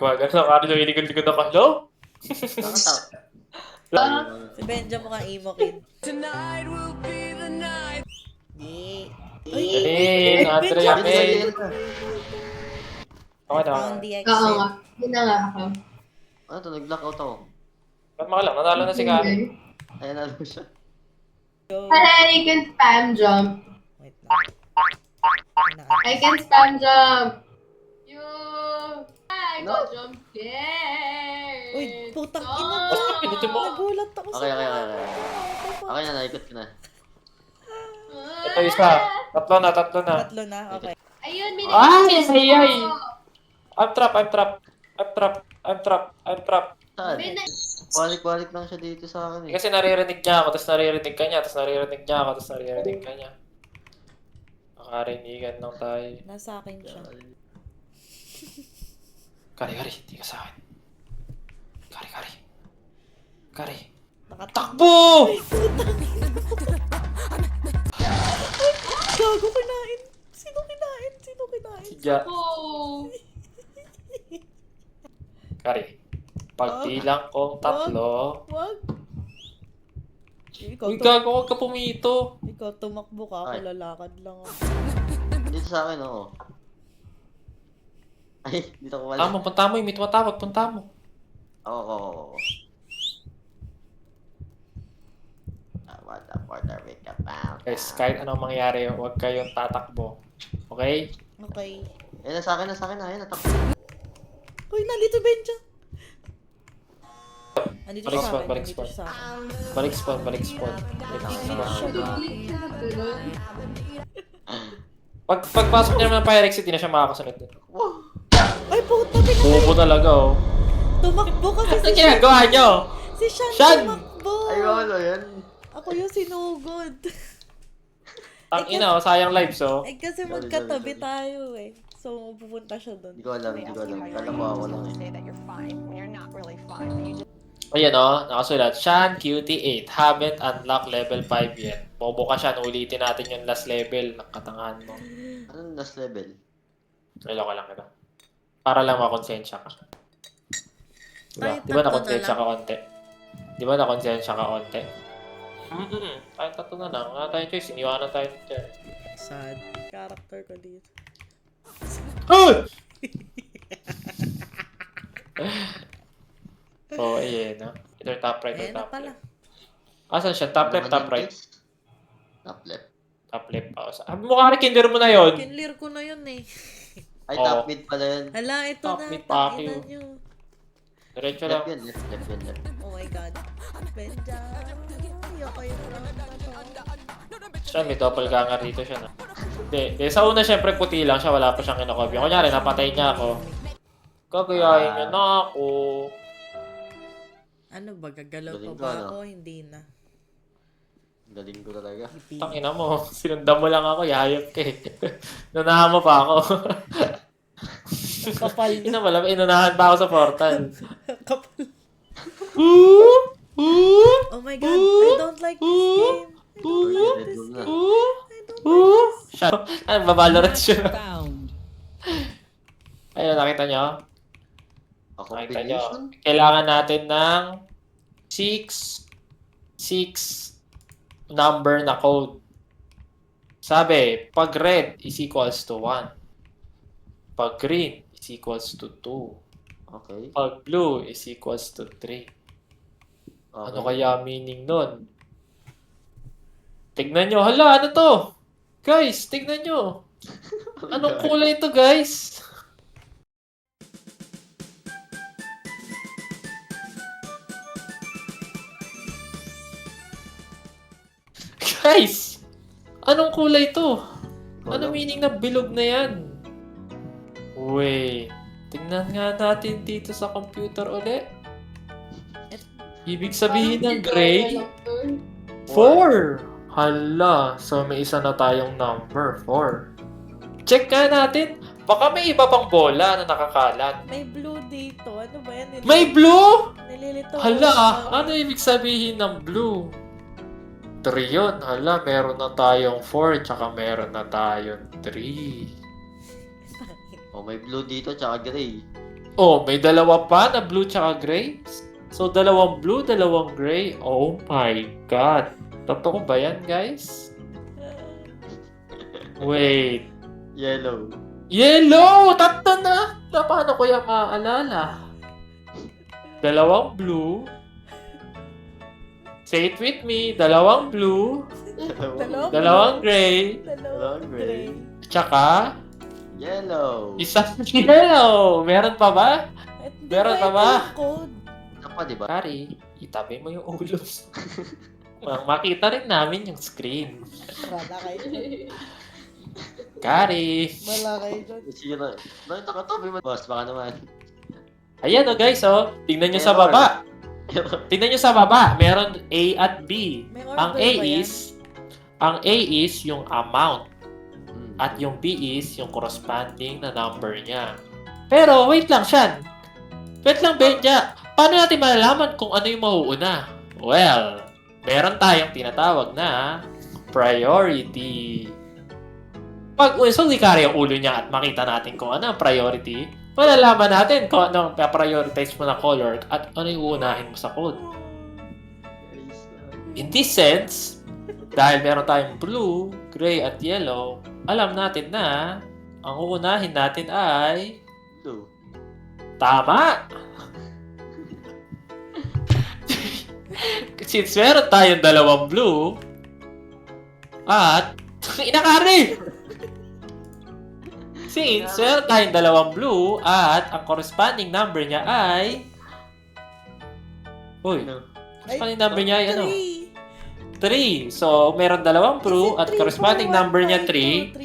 ko agad. Nakari na ilikod-likod ako. Hello? Si Benja mo nga emo kid. Galing, Andre Yakin. Okay na. Found the Oo exit. nga. Yun na nga ako. Ano to? Nag-blackout ako. Ba't makalang? Natalo na si Karen. Ayan na lang siya. I can spam jump. Wait lang. I can spam jump. You. I No. got jump scared. Uy, putang ina No. to. Pinutin mo. Nagulat ako Okay. sa... Okay na, naikot ko na. Ito isa. Tatlo na. Tatlo na, okay. Ayun, Ay, minigay sayay. ko. I'm trapped. Saan? Bin- Balik-balik lang siya dito sa akin eh. Kasi naririnig niya ako, tapos naririnig ka niya, tapos naririnig niya ako, tapos naririnig ka niya. Makarinigan lang tayo. Nasa akin siya. Kari, hindi ka sa akin. Kari. Nakatakbo! Takbo! Gago kinain! Sino kinain? Siya. Oh. Kari. Pagbilang kong tatlo. Wag! Ikaw, Uy, gago, huwag ka pumito. ikaw tumakbo ka, ako Ay. lalakad lang ako. Dito sa akin, oo. Ay, dito ko wala. Tama, punta mo, may tumatawag, punta mo. Oo. What the Puerto Rico bound? Guys, kahit anong mangyari, huwag kayong tatakbo. Okay? Okay. Eh, nasa akin. Ayan, natakbo. Uy, nalito Benja! Andito siya sa akin, Balik andito spawn. siya sa akin. Balik spawn. Pagpasok niya naman ng Pyrex, hindi na siya makakasunod dun. Wow! Ay, puta, pinatay! Bobo talaga, oh. Tumakbo kasi Ano si Shan! ginagawa niyo? Si Shan Shan! tumakbo! Ay, wala yan. Ako yung sinugod. Ang ina, oh, sayang lives, oh. Eh kasi Sorry, magkatabi sorry. tayo eh. So, pupunta siya doon. Hindi ko alam. Kala ko ako lang eh. say that you're fine when you're not really fine. But you just Ayan, oh, nakasulat. Shan, QT8, haven't unlocked level 5 yet. Bobo ka siya, ulitin natin yung last level ng katangahan mo. Anong last level? Niloko lang kita. Para lang makonsensya ka. Diba? Ay, Di ba tatlo nakonsensya na ka konti? Di ba nakonsensya ka konti? Tayo tatlo na lang. Wala tayong choice. Iniwanan tayo dyan. Sad. Character ko dito. Oh! Oh, ayan, no? Ito top right or Ayan na top pala. left. Asan siya? Top left, top right. Top left. Top left. Oh, sabi mo ka kinder mo na yun. Kinlear ko na yun eh. Ay, Oo. top mid pala yan. Hala, ito Top na. mid, Takinan Pacquiao. nyo. Diretso Left lang. yan, left. Oh my god. Benja. Ayoko yung round na to. Siya, may doppelganger dito siya na. Hindi, sa una syempre puti lang siya. Wala pa siyang kinokopya. Kunyari, napatay niya ako. Gagayahin niya na ako. Ano ba? Gagalaw pa Galing ba ka, no? ako? Hindi na. Galing ko talaga. Tangina mo. Sinundan mo lang ako. Yayap ka eh. Inunahan mo pa ako. Kapal na. Ina mo lang, inunahan pa ako sa portal. Kapal. Ooh! Oh my god. I don't like this game. I don't like Red this Bull na. game. I don't like Ooh! this. Shut up. Ano, babalorant siya. Ayun, nakita niyo? A Nakita niyo? combination? Kailangan natin ng 6 number na code. Sabi, pag red is equals to 1. Pag green is equals to 2. Okay. Pag blue is equals to 3. Ano Okay. kaya meaning nun? Tignan nyo. Hala, ano to? Guys, tignan nyo. Anong kulay to, guys? Guys! Anong kulay to? Ano meaning na bilog na yan? Wait. Tingnan nga natin dito sa computer ulit. Ibig sabihin ng gray? 4! Hala, so may isa na tayong number, 4. Check nga natin. Baka may iba pang bola na nakakalat. May blue dito. Ano ba yan? May blue? Nililito ko. Hala, ano ibig sabihin ng blue? 3 yun. Hala, meron na tayong 4, tsaka meron na tayong 3. Oh, may blue dito, tsaka gray. Oh, may dalawa pa na blue tsaka gray. So, dalawang blue, dalawang gray. Oh my God. Totoo ba yan, guys? Wait. Yellow. Yellow! Tatlo na! Paano ko yung maaalala? Dalawang blue. Say it with me. Dalawang blue. Dalawang gray. Dalawang gray. Tsaka, Yellow. isang yellow. Meron pa ba? At hindi Meron pa ka ba? yung code. Apa, di ba? Kari, itabi mo yung ulo. Makita rin namin yung screen. Wala kayo dyan. Kari. Wala kayo dyan. Sino? Bakit nakatabi mo? Boss, baka naman. Ayan o guys, oh. Tingnan nyo sa baba. Tingnan nyo sa baba. Meron A at B. May order Ang A ba yan? is yung amount. At yung B is yung corresponding na number niya. Pero, wait lang, Shan. Wait lang, Benja. Paano natin malalaman kung ano yung mauuna? Well, meron tayong tinatawag na priority. Pag unsong kari ang ulo niya at makita natin kung ano ang priority, malalaman natin kung ano ang prioritize mo na color at ano yung uunahin mo sa code. In this sense, dahil meron tayong blue, gray, at yellow, alam natin na ang uunahin natin ay Blue. tama! Since meron tayong dalawang blue at inakari! Since meron tayong dalawang blue at ang corresponding number niya ay uy, Ano? corresponding number niya ay ano? 3. 3. So, meron dalawang blue at corresponding number niya 3.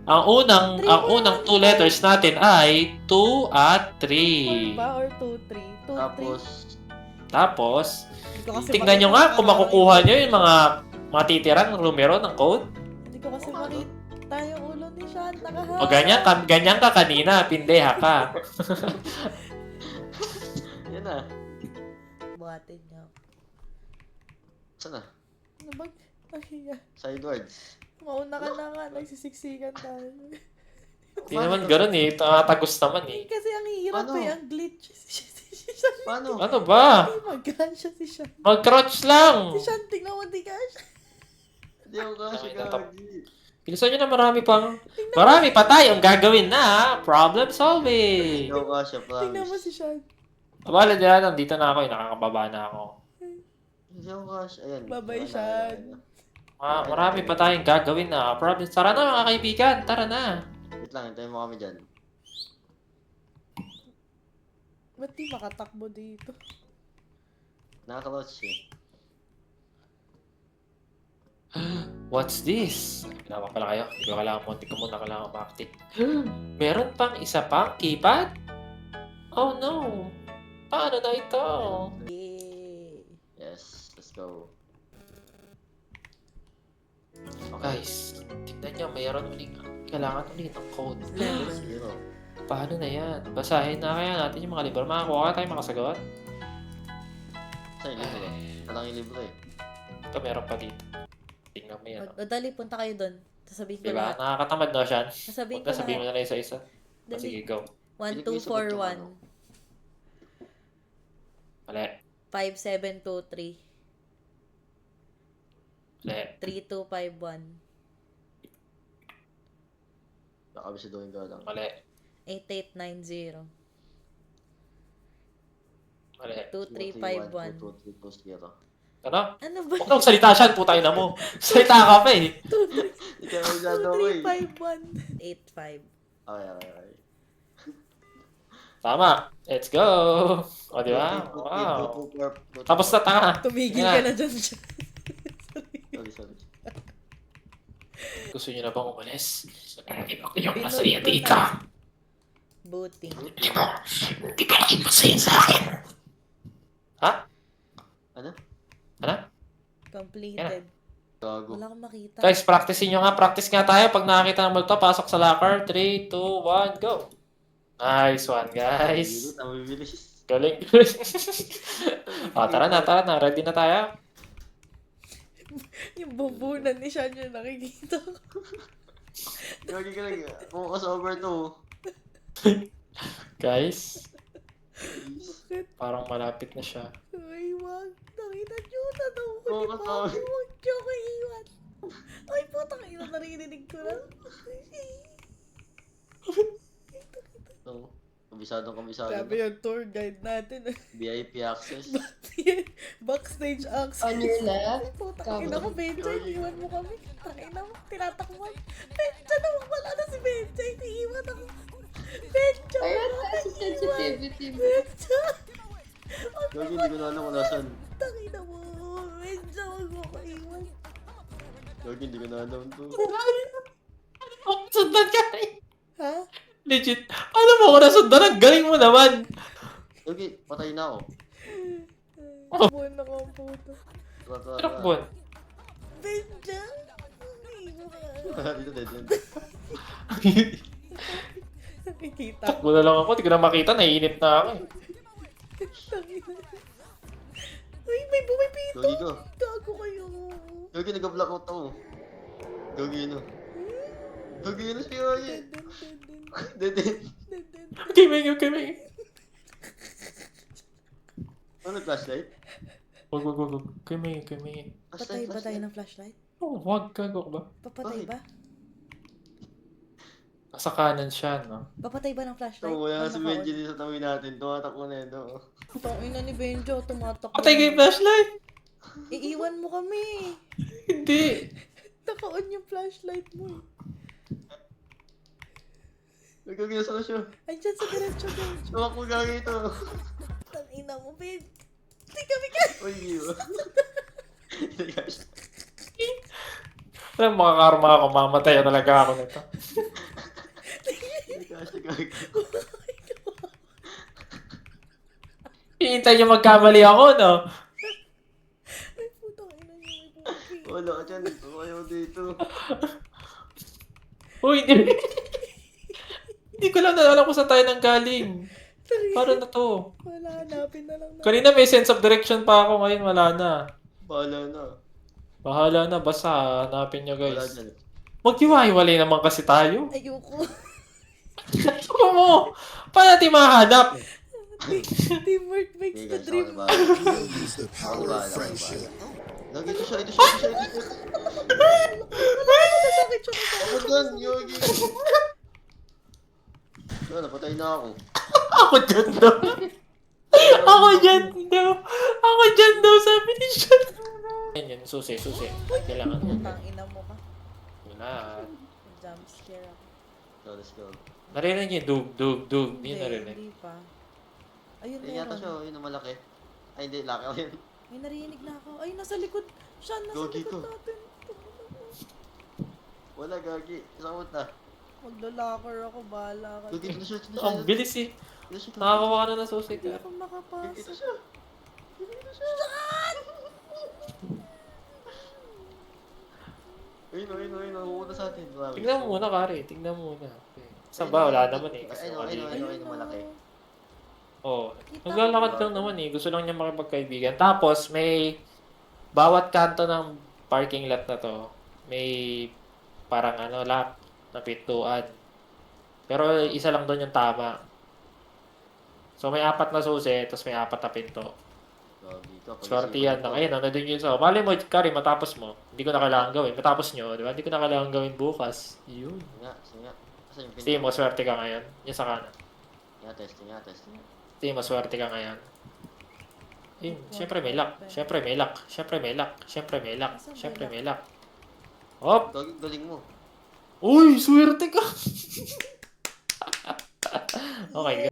Ang unang two letters natin ay 2 at 3. Ba or 2, 3? 2, Tapos, tingnan nyo nga kung makukuha nyo yung mga matitirang numero ng code. Hindi ko kasi makita yung ulo ni Sean. Nakahawak. O ganyan ka kanina, pindeha ka. Yan na. Buhatin niyo. Saan na? Ano ba? Ay, Sidewards. mauna ka na nga. Nagsisiksikan tayo. Hindi naman ganun eh. Tagos naman eh. Kasi ang hirap Paano? ang glitch. Paano? Ano ba? Hindi mag-gansya si Sean. Mag-crouch lang. Si Sean, tingnan mo, di gansya. Hindi ako kasi gagi. Bilisan nyo na marami pa tayong gagawin na problem solving. Hindi ako kasi, Tingnan mo promise. si Sean. Abala dyan, nandito na ako, nakakababa na ako. Hindi ako kasi. Ayan. Bye-bye, Wala, Sean. wala, wala. Marami pa tayong gagawin na problem. Tara na mga kaibigan, tara na. Wait lang, hintayin mo kami dyan. Ba't di makatakbo dito? Nakaka-watch eh. What's this? Ginawa pala kayo. Hindi ko kailangan mo. Hindi ko muna kailangan ma-active. Meron pang isa pang keypad? Oh no. Paano na ito? Yay! Yes, let's go. Guys, tignan nyo. Mayroon ulit. Kailangan ulit ng code. Zero. Paano na yan? Basahin na kaya natin yung mga libro. Makakuha ka tayo makasagot? Saan yung libro? Walang yung libro eh. Ito meron pa dito. Tingnan mo yan. O, dali, punta kayo doon. Sasabihin ko Diba? lahat. Nakakatamad na siya. Sasabihin Huwag ko na sabihin mo lahat. na lang isa-isa. Dali. Sige, go. 1, 2, 4, 1. Mali. 5, 7, 2, 3. Mali. 3, 2, 5, 1. Nakabisiduhin ka lang. Mali. 8, 8, 9, 0. Mali. 2, 3, 5, 1. 2, 3, 2, 0. Ano? Ano ba? Huwag kang salita siya. Putay na mo. Salita ka pa eh. 2, 3, Hindi ka masyado ko 2, eh. 3, 5, 1. 8, 5. Okay. Tama. Let's go. O, di ba? Wow. Tapos na tanga. Tumigil Yeah. ka na dyan siya. Sorry. Gusto niyo na bang umalis? Hindi ba kayo Pinod masaya ko dito? na. Booting. Hindi ba kayo masaya sa akin? Ha? Ano? Ano? Completed. Gago. Wala akong makita. Guys, practicein nyo nga. Practice nga tayo. Pag nakakita ng multo, pasok sa locker. 3, 2, 1, go. Nice one, guys. Ang bibilis. Galing. O, tara na. Ready na tayo? Yung bubunan ni Sean yung nakikita ko. Gagi ka lang. Focus over to. Guys, Parang malapit na siya. Ay, wag. Nakita nyo, tatawa Oo, ni tatawa. Papi. Wag nyo ko iwan. Ay, putang ina, narinig ko na. Oo. Kabisado. Grabe yung tour guide natin. VIP access. Backstage access. On your left. Ay, putang ina ko, Benja. Iiwan mo kami. Tangina mo, tinatakman. Benja, nawawala na si Benja. Iniiwan ako. Benja, Ayun, wala sa iiwan. sensitivity mo. Benja. Gagi, hindi ko na alam kung nasan. Tangina mo. Benja, wag mo ko iwan. Gagi, hindi ko na alam to. Sundan ka eh. Ha? Legit. Alam mo ko nasundan. Ang galing mo naman. Gagi, patay na ako. Buwan na ko ang puto. Tara. Trakbon. Benja. Iiwan. Dito, dead end. Nakikita. Takbo na lang ako. Di ko na makita. Naiinip na ako eh. Tangina. Uy, may bumipito. Gagi ko. Gago kayo. Gagi, nag-block out ako. Gagi, no. Gagi, no siya. Dead end. Okay, may. Ano, flashlight? Wag. Kay may. Patay ba tayo ng flashlight? Oh, wag ka. Go ba? Papatay ba? Nasa kanan siya, no? Papatay ba ng flashlight? Oo, wala Ay, si Benji dito sa tawi natin. Tumatakbo na yun, no. Tangin na ni Benjo, tumatak. Patay kay flashlight! Iiwan mo kami. Hindi. Naka-on yung flashlight mo. Gagi, nasa na siya. Andyan sa diretso, Benjo. Tumakbo gagi ito. Tangina mo, Ben. Hindi kami ka. Uy, giwa. Alam, makakarma ako. Mamatay talaga ako nito. Gagi. Hihintay niyo magkamali ako, no? Ay, putang ina niyo. May bumipito. Wala ka dyan. Ayaw dito. Uy, hindi. Hindi ko lang naalala kung saan tayo nang galing. Paano na to? Wala, hanapin na lang na. Kanina may sense of direction pa ako. Ngayon wala na. Bahala na. Bahala na. Basta hanapin nyo, Wala guys. dyan. Maghiwa-hiwalay naman kasi tayo. Ayoko. Ano mo? Paano natin mahanap? Teamwork makes Hindi, the guys, dream. ako bahala. Use the power of friendship. Lagi ito siya. Nasakit siya na Ako dyan, Yogi. Wala, napatay na ako. Ako dyan daw. Ako dyan daw. Ako dyan daw, sabi ni Sean. Yan yun, susi. Kailangan yan. Putang ina mo ka. Wala. Jump scare ako. So, let's go. Narinig niyo, dug. Hindi narinig. Hindi pa. Ayun, Yan yata siya, meron. yun ang malaki. Ay, hindi, laki ako yun. May narinig na ako. Ay, nasa likod. Siya, nasa Gogi likod ko. natin. Wala, gagi. Isang na. Maglalakar ako, bahala ka. Gagi, ito siya. Ang bilis eh. Ito siya. Nakakawa ka na ng susi Hindi ka. ako Ito makapasok. siya. Ayun. Nakukuha sa atin. Tingnan mo muna, Kari. Tingnan mo muna. Okay. Saan ba? Wala naman eh. Kasi Ayun, malaki. Oo. Naglalakad lang naman eh. Gusto lang niya makipagkaibigan. Tapos, may bawat kanto ng parking lot na to, may parang lock na pintuan. Pero isa lang doon yung tama. So, may 4 na susi, tapos may 4 na pinto. Gagi ka. Swerte yan. Ayun, nandun yun sa... Mali mo, Kari, matapos mo. Hindi ko na kailangan gawin. Matapos nyo, di ba? Hindi ko na kailangan gawin bukas. Yun. Sige nga. Asan yung Sige mo, swerte ka ngayon. Yung sa kanan. Testing nga. Sige, maswerte ka ngayon. Ayun, syempre may luck. Hop! Gagi, galing mo. Uy, swerte ka! Okay,